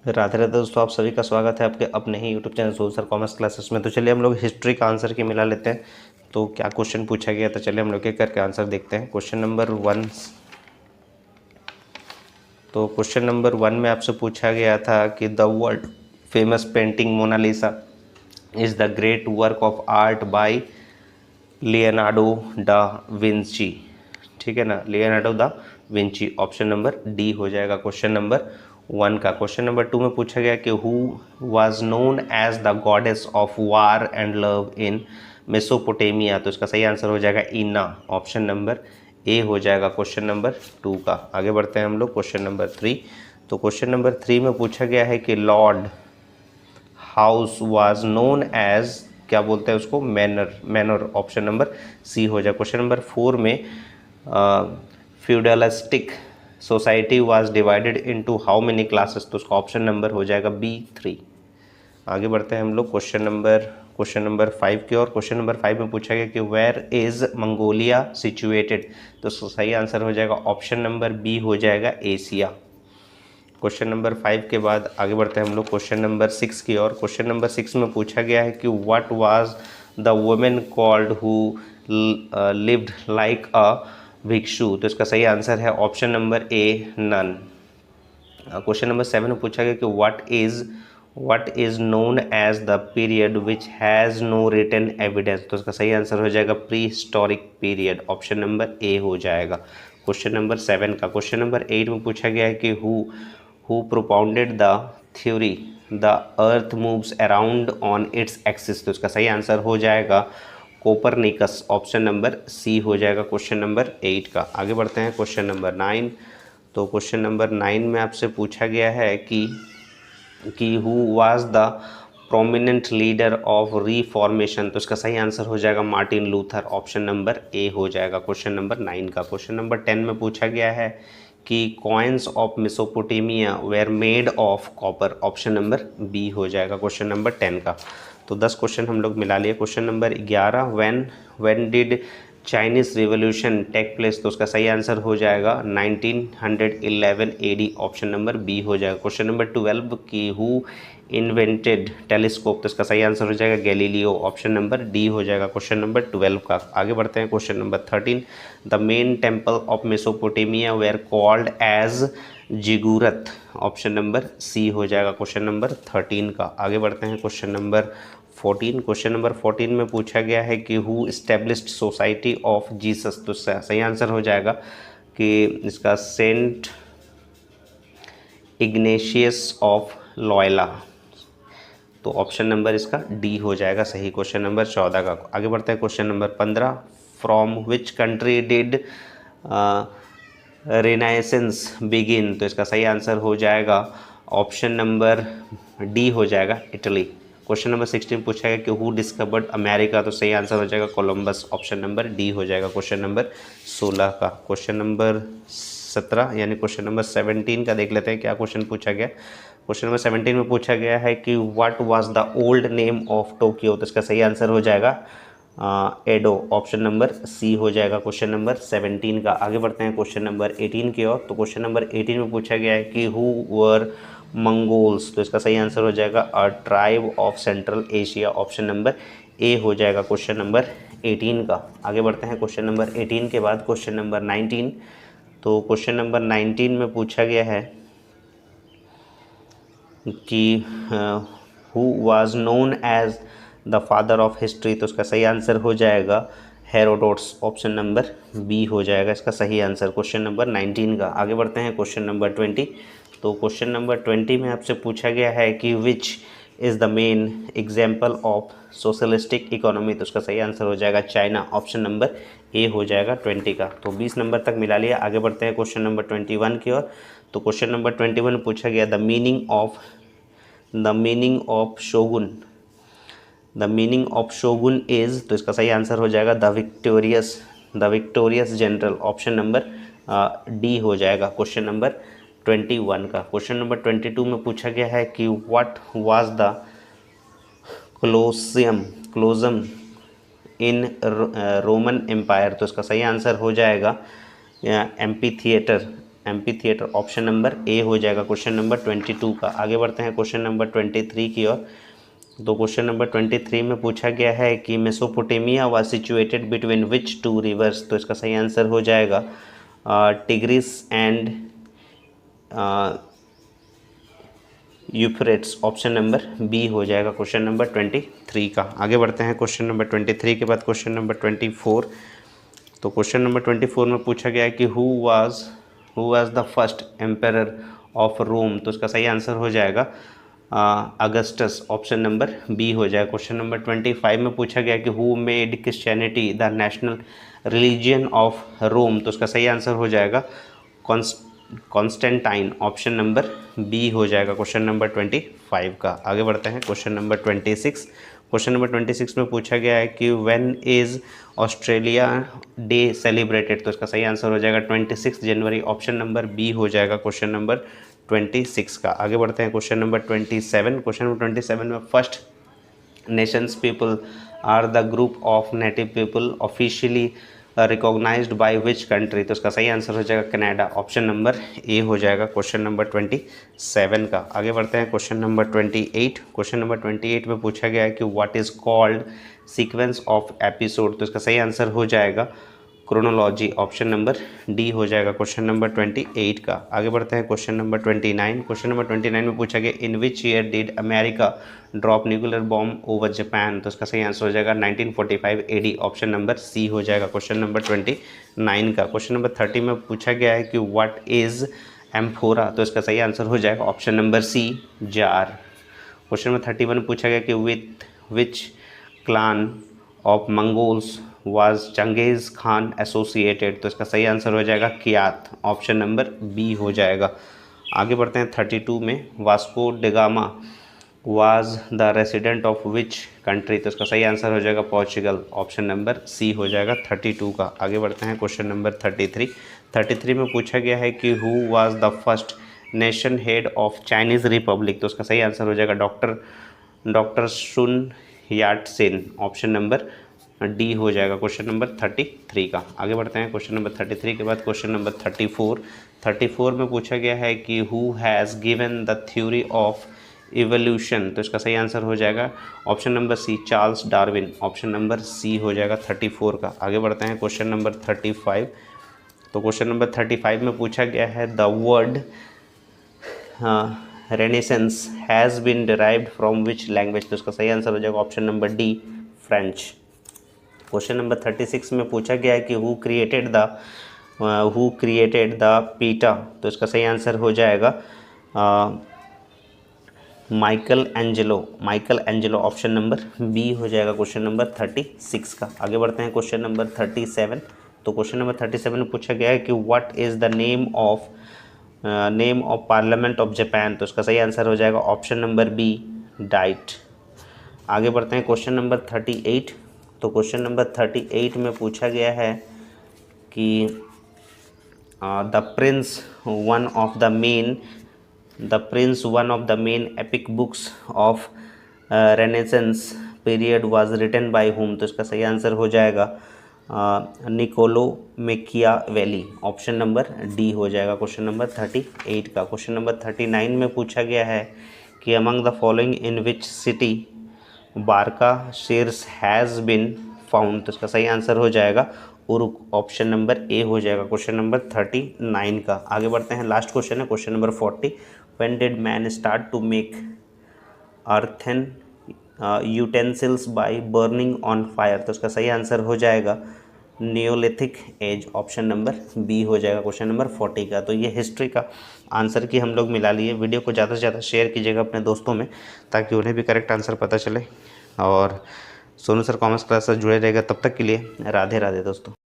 राधे राधे दोस्तों, आप सभी का स्वागत है आपके अपने ही YouTube channel soul sir commerce classes में। तो चलिए हम लोग हिस्ट्री का आंसर की मिला लेते हैं। तो क्या क्वेश्चन पूछा गया, तो चलिए हम लोग एक करके आंसर देखते हैं। Question number 1। तो क्वेश्चन नंबर 1 में आपसे पूछा गया था कि the world famous painting Mona Lisa is the great work of art by Leonardo da Vinci. ठीक है ना, Leonardo da Vinci. Option number D हो जाएगा क्वेश्चन नंबर 1 का। क्वेश्चन नंबर 2 में पूछा गया कि who was known as the goddess of war and love in Mesopotamia. तो इसका सही आंसर हो जाएगा इना। ऑप्शन नंबर ए हो जाएगा क्वेश्चन नंबर 2 का। आगे बढ़ते हैं हम लोग क्वेश्चन नंबर 3। तो क्वेश्चन नंबर 3 में पूछा गया है कि lord house was known as, क्या बोलते हैं उसको, manor. Manor option number C हो जाए। क्वेश्चन नंबर 4 में feudalistic society was divided into how many classes. तो उसका ऑप्शन नंबर हो जाएगा B3। आगे बढ़ते हैं हम लोग क्वेश्चन नंबर 5 की ओर। क्वेश्चन नंबर 5 में पूछा गया कि वेयर इज मंगोलिया सिचुएटेड। तो सही आंसर हो जाएगा ऑप्शन नंबर बी हो जाएगा एशिया। क्वेश्चन नंबर 5 के बाद आगे बढ़ते हैं हम लोग क्वेश्चन नंबर 6 की ओर। क्वेश्चन नंबर 6 में पूछा गया है कि what was the women called who lived like a bhikshu. तो इसका सही आंसर है option number A nun. Question number 7 में पूछा गया कि what is known as the period which has no written evidence. तो इसका सही आंसर हो जाएगा prehistoric period. Option number A हो जाएगा क्वेश्चन नंबर 7 का। क्वेश्चन नंबर 8 में पूछा गया है कि who propounded the theory the earth moves around on its axis. तो इसका सही आंसर हो जाएगा कोपरनिकस। ऑप्शन नंबर सी हो जाएगा क्वेश्चन नंबर 8 का। आगे बढ़ते हैं क्वेश्चन नंबर 9। तो क्वेश्चन नंबर 9 में आपसे पूछा गया है कि who was the prominent leader of reformation. तो इसका सही आंसर हो जाएगा Martin Luther. Option number A हो जाएगा क्वेश्चन नंबर 9 का। क्वेश्चन नंबर 10 में पूछा गया है कि coins of Mesopotamia were made of copper. Option number B हो जाएगा क्वेश्चन नंबर 10 का। तो 10 क्वेश्चन हम लोग मिला लिए। Question number 11, when did Chinese revolution take place. तो उसका सही आंसर हो जाएगा 1911 AD। ऑप्शन नंबर बी हो जाएगा। क्वेश्चन नंबर 12 की हु इन्वेंटेड टेलीस्कोप। तो इसका सही आंसर हो जाएगा गैलीलियो। ऑप्शन नंबर डी हो जाएगा क्वेश्चन नंबर 12 का। आगे बढ़ते हैं question number 13। The main temple of Mesopotamia were called as ziggurat. Option number C हो जाएगा क्वेश्चन नंबर 13 का। आगे बढ़ते हैं क्वेश्चन नंबर 14। क्वेश्चन नंबर 14 में पूछा गया है कि who established society of Jesus. तो सही आंसर हो जाएगा कि इसका सेंट इग्नेशियस ऑफ लॉयला। तो ऑप्शन नंबर इसका डी हो जाएगा सही क्वेश्चन नंबर 14 का। आगे बढ़ते हैं question number 15। From which country did Renaissance begin. तो इसका सही आंसर हो जाएगा ऑप्शन नंबर डी हो जाएगा इटली। क्वेश्चन नंबर 16 पूछा गया कि हु डिस्कवर्ड अमेरिका। तो सही आंसर हो जाएगा कोलंबस। ऑप्शन नंबर डी हो जाएगा क्वेश्चन नंबर 16 का। क्वेश्चन नंबर 17 यानी क्वेश्चन नंबर 17 का देख लेते हैं क्या क्वेश्चन पूछा गया। क्वेश्चन नंबर 17 में पूछा गया है कि what was the old name of Tokyo. तो इसका सही आंसर हो जाएगा एडो। ऑप्शन नंबर सी हो जाएगा क्वेश्चन नंबर 17 का। आगे बढ़ते हैं क्वेश्चन नंबर 18 की ओर। तो क्वेश्चन नंबर 18 में पूछा गया है कि हु वर मंगोल्स। तो इसका सही आंसर हो जाएगा अ tribe of central Asia. Option number A हो जाएगा क्वेश्चन नंबर 18 का। आगे बढ़ते हैं क्वेश्चन नंबर 18 के बाद क्वेश्चन नंबर 19। तो क्वेश्चन नंबर 19 में पूछा गया है कि who was known as the father of history. तो उसका सही आंसर हो जाएगा हेरोडोट्स। ऑप्शन नंबर बी हो जाएगा इसका सही आंसर क्वेश्चन नंबर 19 का। आगे बढ़ते हैं क्वेश्चन नंबर 20। तो क्वेश्चन नंबर 20 में आपसे पूछा गया है कि which is the main example of socialistic economy. तो उसका सही आंसर हो जाएगा चाइना। ऑप्शन नंबर ए हो जाएगा 20 का। तो 20 नंबर तक मिला लिया। आगे बढ़ते हैं क्वेश्चन नंबर 21 की ओर। तो क्वेश्चन नंबर 21 में पूछा गया the meaning of shogun. The meaning of shogun is. तो इसका सही आंसर हो जाएगा the victorious general. Option number D हो जाएगा क्वेश्चन नंबर 21 का। क्वेश्चन नंबर 22 में पूछा गया है कि what was the colosseum in Roman empire. तो इसका सही आंसर हो जाएगा amphitheatre. Amphitheatre, option number A हो जाएगा क्वेश्चन नंबर 22 का। आगे बढ़ते हैं क्वेश्चन नंबर 23 की ओर। तो क्वेश्चन नंबर 23 में पूछा गया है कि Mesopotamia was situated between which two rivers. तो इसका सही आंसर हो जाएगा Tigris and Euphrates, option number B हो जाएगा क्वेश्चन नंबर 23 का। आगे बढ़ते हैं क्वेश्चन नंबर 23 के बाद क्वेश्चन नंबर 24। तो क्वेश्चन नंबर 24 में पूछा गया है कि who was the first emperor of Rome. तो इसका सही आंसर हो जाएगा अगस्टस, ऑप्शन नंबर बी हो जाएगा। क्वेश्चन नंबर 25 में पूछा गया कि who made Christianity the national religion of Rome. तो इसका सही आंसर हो जाएगा कॉन्स्टेंटाइन, ऑप्शन नंबर बी हो जाएगा क्वेश्चन नंबर 25 का। आगे बढ़ते हैं क्वेश्चन नंबर 26। क्वेश्चन नंबर 26 में पूछा गया है कि when is Australia day celebrated. तो इसका सही आंसर हो जाएगा 26 जनवरी, ऑप्शन नंबर बी हो जाएगा क्वेश्चन नंबर 26 का। आगे बढ़ते हैं क्वेश्चन नंबर 27। क्वेश्चन नंबर 27 में First Nations people are the group of native people officially recognised by which country. तो इसका सही आंसर हो जाएगा कनाडा, ऑप्शन नंबर ए हो जाएगा क्वेश्चन नंबर 27 का। आगे बढ़ते हैं क्वेश्चन नंबर 28। क्वेश्चन नंबर 28 में पूछा गया है कि what is called sequence of episode. तो इसका सही आंसर हो जाएगा क्रोनोलॉजी, ऑप्शन नंबर डी हो जाएगा क्वेश्चन नंबर 28 का। आगे बढ़ते हैं क्वेश्चन नंबर 29। क्वेश्चन नंबर 29 में पूछा गया in which year did America drop nuclear bomb over Japan. तो इसका सही आंसर हो जाएगा 1945 AD, ऑप्शन नंबर सी हो जाएगा क्वेश्चन नंबर 29 का। क्वेश्चन नंबर 30 में पूछा गया है कि व्हाट इज़ एम्फोरा। तो इसका सही आंसर हो जाएगा option number C czar. Question number 31 में पूछा गया कि with which clan of Mongols was Genghis Khan associated. तो इसका सही आंसर हो जाएगा कियात, ऑप्शन नंबर बी हो जाएगा। आगे बढ़ते हैं 32 में Vasco da Gama was the resident of which country. तो इसका सही आंसर हो जाएगा पोर्चुगल, ऑप्शन नंबर सी हो जाएगा 32 का। आगे बढ़ते हैं क्वेश्चन नंबर 33 में पूछा गया है कि who was the first nation head of Chinese republic. तो उसका सही आंसर हो जाएगा doctor Sun Yat Sen, option number D हो जाएगा क्वेश्चन नंबर 33 का। आगे बढ़ते हैं क्वेश्चन नंबर 33 के बाद क्वेश्चन नंबर 34 में पूछा गया है कि who has given the theory of evolution. तो इसका सही आंसर हो जाएगा option number C Charles Darwin, option number C हो जाएगा 34 का। आगे बढ़ते हैं क्वेश्चन नंबर 35। तो क्वेश्चन नंबर 35 में पूछा गया है the word Renaissance has been derived from which language. तो इसका सही आंसर हो जाएगा option number D French. Question number 36 में पूछा गया है कि हु क्रिएटेड द पीटा। तो इसका सही आंसर हो जाएगा Michelangelo, option number B हो जाएगा क्वेश्चन नंबर 36 का। आगे बढ़ते हैं क्वेश्चन नंबर 37। तो क्वेश्चन नंबर 37 में पूछा गया है कि what is the name of parliament of Japan. तो इसका सही आंसर हो जाएगा ऑप्शन नंबर बी डाइट। आगे बढ़ते हैं क्वेश्चन नंबर 38। तो क्वेश्चन नंबर 38 में पूछा गया है कि the Prince one of the main epic books of Renaissance period was written by whom. तो इसका सही आंसर हो जाएगा Niccolo Machiavelli, option number D हो जाएगा क्वेश्चन नंबर 38 का। क्वेश्चन नंबर 39 में पूछा गया है कि among the following in which city Barca शेर्स has been found. तो इसका सही आंसर हो जाएगा उरुक, ऑप्शन नंबर ए हो जाएगा क्वेश्चन नंबर 39 का। आगे बढ़ते हैं, लास्ट क्वेश्चन है question number 40। When did man start to make earthen utensils by burning on fire. तो इसका सही आंसर हो जाएगा Neolithic age, option number B हो जाएगा क्वेश्चन नंबर 40 का। तो ये हिस्ट्री का आंसर की हम लोग मिला लिए। वीडियो को ज़्यादा से ज़्यादा शेयर कीजिएगा अपने दोस्तों में ताकि उन्हें भी करेक्ट आंसर पता चले। और सोनू सर कॉमर्स क्लास से जुड़े रहेगा। तब तक के लिए राधे राधे दोस्तों।